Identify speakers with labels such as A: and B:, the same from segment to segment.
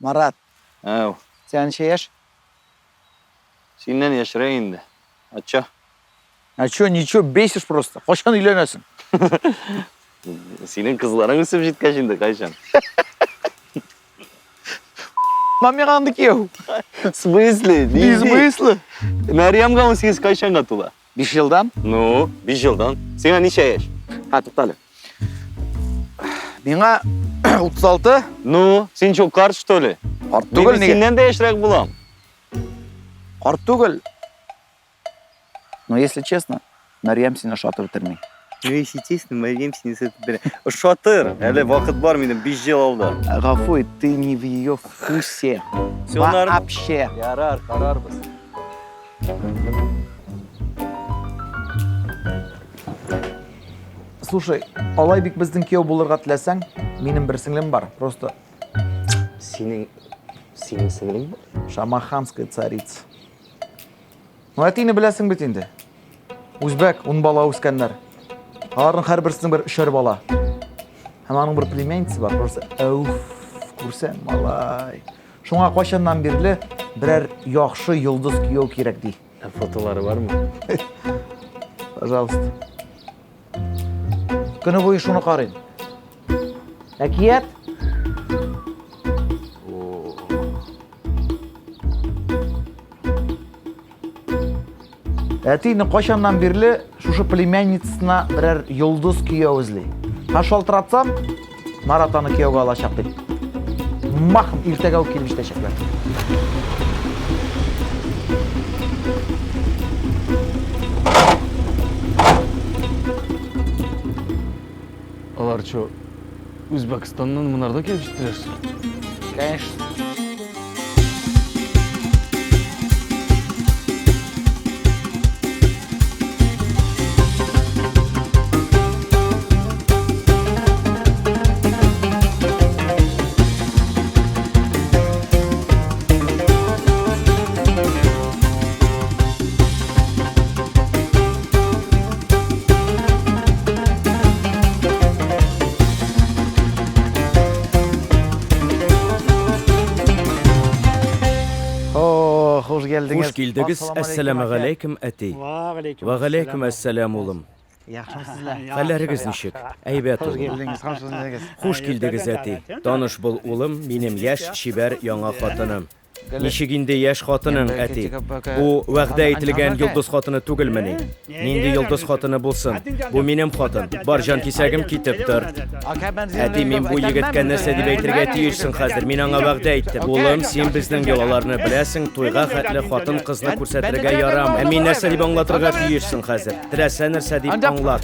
A: Marat,
B: Ev.
A: sen yaş?
B: Senden yaşırayım indi. Açça.
A: Ya niço 500 просто. Koşan ilerlesin.
B: Senin kızların ısıp jitken şimdi kayşan.
A: Mami kandık ya.
B: Смысле?
A: Biz mıyıslı?
B: Meryem gamı siz kayşan katıla.
A: 5 yıldan.
B: No, 5 yıldan. Sana neçe yaş? Ha tutalım.
A: Bana 36.
B: No, sen çok karşı öyle.
A: Kart
B: Ben
A: tugul ne?
B: senden de yaşırak bulam.
A: Kart tugul. Но если честно, Meryem seni şatı bitirmeyi.
B: No, если честно, Meryem seni satıp beni. O şatır. Hele vakit var mıydı? 5 yıl oldu.
A: Гафуй, ты не в ее вкусе. Вообще.
B: Yarar, karar basın.
A: Слушай, алай бик біздің күйеу болырға тілесең, менің бір сіңлім бар. Просто
B: Senin singilin mi?
A: шамаханская царица. Ну, әтейні білесің бит енді. Өзбек, он бала өскәннәр. Алардың һәр берсінің бір үшер бала. Һәм аның бір племянницы бар. Просто әуф, күрсәң, малай. Шуңа кайчаннан бирле берәр яхшы йолдыз күйеу кирәк ди.
B: Fotoları var mı?
A: Пожалуйста. Көне буе шуны карыйм. Әкият. Әтейні кайчаннан бирле шушы племянницасына берәр йолдыз күйеу эзли. Ха шалтыратсам, Марат аны күйеугә алачак дип. Махым иртәгә үк килеп җитәчәкләр.
C: Алар чо Өзбекстаннан мынарда келіп жеттірер.
A: Конечно. Hoş geldiniz.
D: Hoş geldiniz. Assalamu alaikum ati. Ve alaikum assalam oğlum.
A: Yaxşımısınızlar?
D: Hallarınız nişik? Aybat
A: Hoş
D: oğlum.
A: geldiniz. Hoşçakalın.
D: Hoş geldiniz ati. Tanış bul oğlum, benim yaş şiber yana xatınım. Nişik indi yaş xatının ati. Bu vaqda aytilgan yıldız xatını tugilmini. Nindi yıldız xatını bulsun. Bu benim xatın. Barjan kisagim kitiptir. Ati men bu yigitga narsa deb aytirga tiyishsin hozir. Men anga vaqda aytdim. Oğlum, sen bizning yolalarni bilasin. To'yga xatli xotin qizni ko'rsatirga yaram. Men narsa deb anglatirga tiyishsin hozir. Tilasa narsa deb anglat.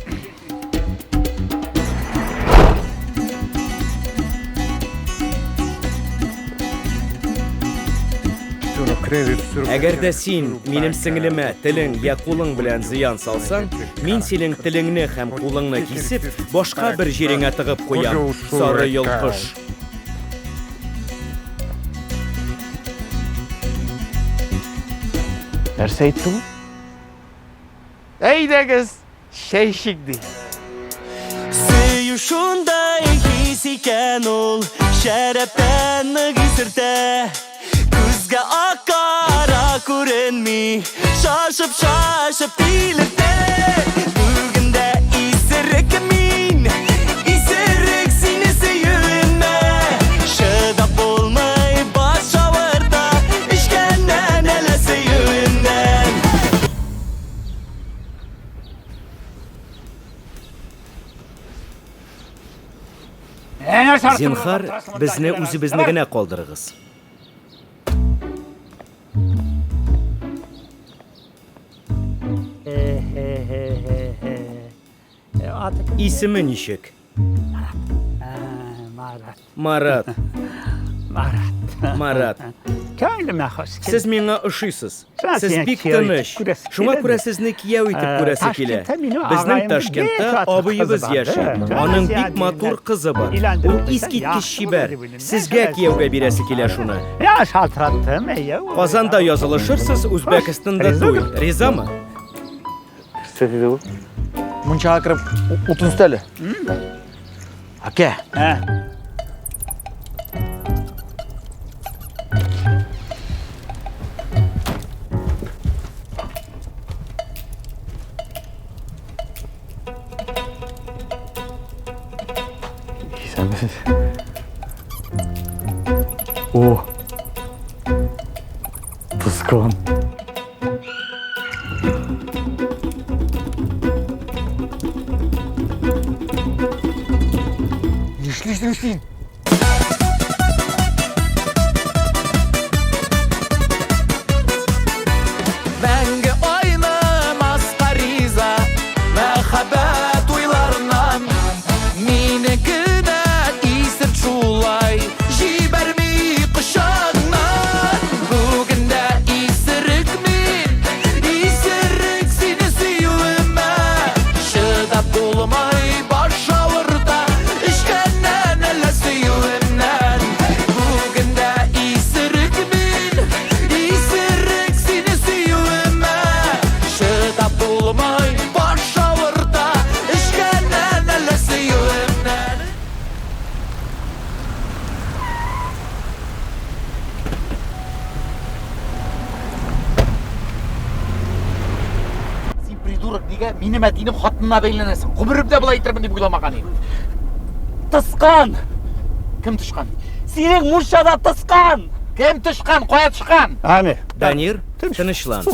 D: Agar da sen menim singlimə tiling ya qo'ling bilan ziyon solsang, men sening tilingni ham qo'lingni kesib, boshqa bir yeringə tig'ib qo'yam. Sarı yulqush.
A: Нәрсе айтты bu? Әйдәгіз, шәйшікді.
E: Сөйшундай хис икән ул, шәрәптән ныгысырта. Күзгә акара күренми, шашып тилертә. Бүгендә исерек мин, исерек сине сөюемә. Шыдап булмай баш авырта, ишкәннән әле сөюемнән.
D: Zinhar bizni o'zimizni gina qoldirig'iz. İsmi nişik? Marat. Marat. Siz menga o'xshaysiz. Siz bek tanish. Shunga ko'ra sizni kuyov etib ko'rasi kela. Bizning Toshkentda obuyimiz yashar. Onun bek motor qizi bor. U eskitkish shibar. Sizga kuyovga berasi kela shuni.
F: Ya şaltırattım eyyo.
D: Qozonda yozilishirsiz, O'zbekistonda to'y. Rizami?
B: Sesi de bu.
A: Munchaga kirib 30 TL. Aka,
C: О! Тускан.
E: Мәңгі ойнамас қариза мәхәббәт уйларынан Мені кінә исерт шулай жибәрми құшағынан Бүгінде исерік мен, исерік сені сөюіме Шыдап болмай баш ауырта ішкәннән әлі сөюімнен Бүгінде исерік мен, исерік сені сөюіме Шыдап болмай баш ауырта ішкәннән әлі сөюімнен
F: Сен придурок, неге менің әтейінім қатынына бейленесің? Ғұмырымда бұлай айтырмын деп ойламаған едім. Тысқан! Кім тышқан? Сенің мұршада тысқан! Кім тышқан? Қоя тышқан! Әне.
D: Данир, тынычлан.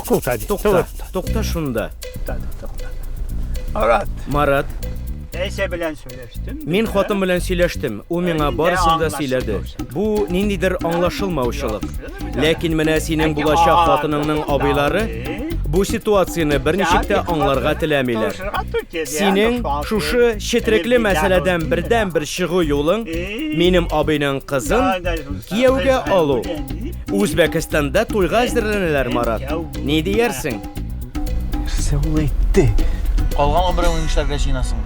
D: Токта шунда. Марат,
F: Әйсе белән сөйләштем.
D: мин хатын белән сөйләштем. Ул миңа барысын да сөйләде. Бу ниндидер аңлашылмаучылык. Ләкин менә синең булачак хатыныңның абыйлары бу ситуацияны берничек тә аңларга теләмиләр. Синең шушы четрекле мәсьәләдән бердән-бер чыгу юлың минем абыйның кызын кияүгә алу. Үзбәкстанда туйга әзерләнәләр, Марат. Ни диярсең?
A: Нәрсе ул әйтте?
F: Қалған ғұмырың эшләргә жинасың.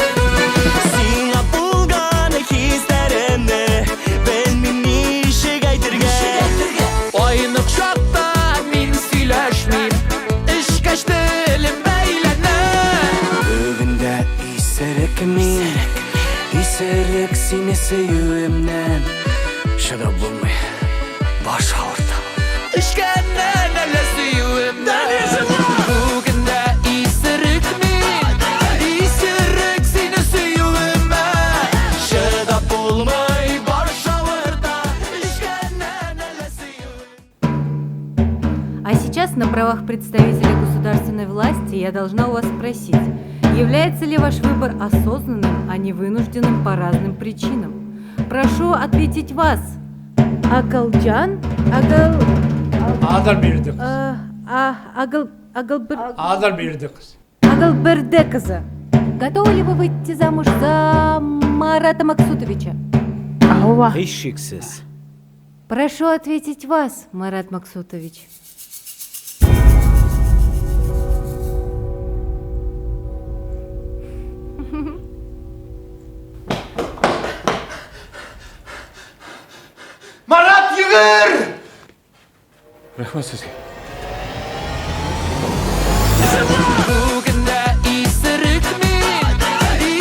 E: Сиңа булган хисләремне белмим ничек әйтергә Айнык чакта мин сөйләшмим Эшкәч телем бәйләнә Бүгендә исерек мин Исерек сине сөюемнән Чыдап булмый баш авырта Эшкәннән әле сөюемнән Бүгендә исерек мин Исерек сине сөюемә Чыдап булмый баш авырта Эшкәннән әле сөюемнән
G: А сейчас на правах представителя государственной власти я должна у вас спросить, является ли ваш выбор осознанным, а не вынужденным по разным причинам? Прошу ответить вас. Акалджан?
H: Adal birdi kız. Adal birdi kız.
G: Агалбердеказа. Готовы ли вы выйти замуж за Марата Максутовича?
D: Һич шиксез.
G: Прошу ответить вас, Марат Максутович.
F: Марат, йөгөр!
C: Рәхмәт сезгә.
E: Бүгендә исерек мин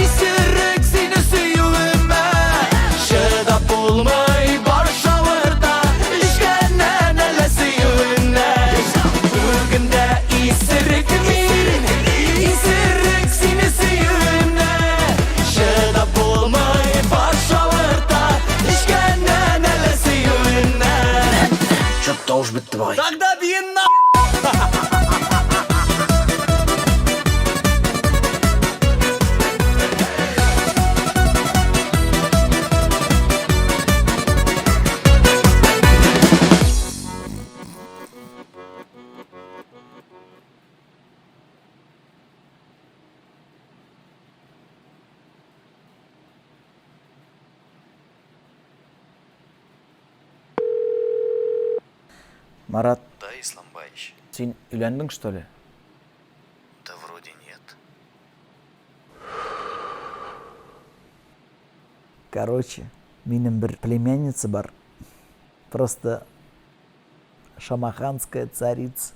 E: Исерек сине сөюемә Чыдап булмый баш авырта Эшкәннән әле сөюемнән Бүгендә исерек мин Исерек сине сөюемнән Чыдап булмый баш авырта Эшкәннән әле сөюемнән
F: Чөпті уж бітті бай.
E: Тогда бин на
A: Марат,
B: Да, Исламбаевич.
A: сен үйләндің, что ли?
B: Да вроде нет.
A: Короче, минем бір племянница бар. Просто шамаханская царица.